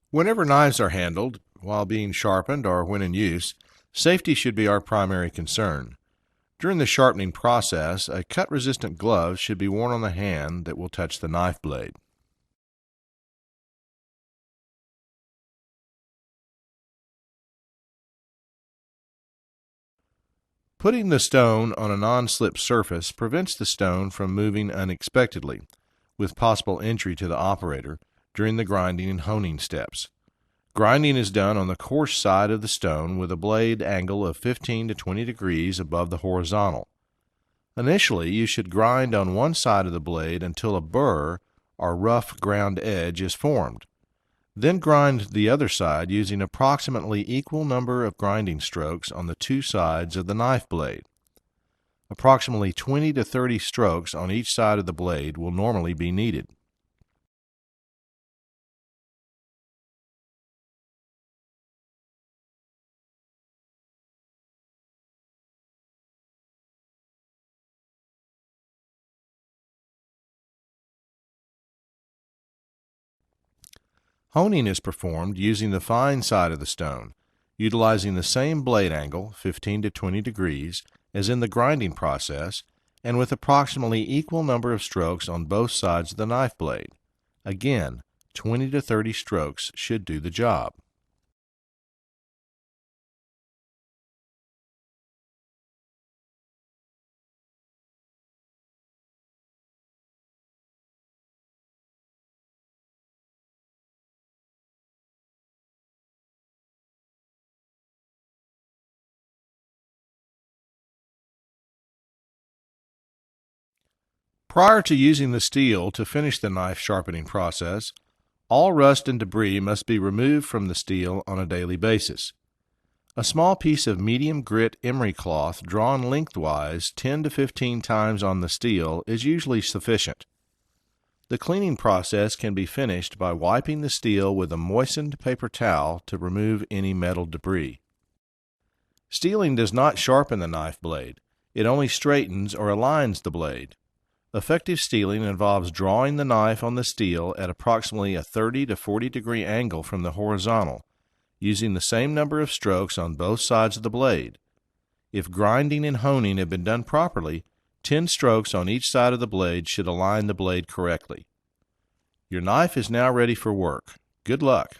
Whenever knives are handled, while being sharpened or when in use, safety should be our primary concern. During the sharpening process, a cut-resistant glove should be worn on the hand that will touch the knife blade. Putting the stone on a non-slip surface prevents the stone from moving unexpectedly, with possible injury to the operator during the grinding and honing steps. Grinding is done on the coarse side of the stone with a blade angle of 15 to 20 degrees above the horizontal. Initially, you should grind on one side of the blade until a burr or rough ground edge is formed. Then grind the other side using approximately equal number of grinding strokes on the two sides of the knife blade. Approximately 20 to 30 strokes on each side of the blade will normally be needed. Honing is performed using the fine side of the stone, utilizing the same blade angle, 15 to 20 degrees, as in the grinding process, and with approximately equal number of strokes on both sides of the knife blade. Again, 20 to 30 strokes should do the job. Prior to using the steel to finish the knife sharpening process, all rust and debris must be removed from the steel on a daily basis. A small piece of medium grit emery cloth drawn lengthwise 10 to 15 times on the steel is usually sufficient. The cleaning process can be finished by wiping the steel with a moistened paper towel to remove any metal debris. Steeling does not sharpen the knife blade. It only straightens or aligns the blade. Effective steeling involves drawing the knife on the steel at approximately a 30 to 40 degree angle from the horizontal, using the same number of strokes on both sides of the blade. If grinding and honing have been done properly, 10 strokes on each side of the blade should align the blade correctly. Your knife is now ready for work. Good luck!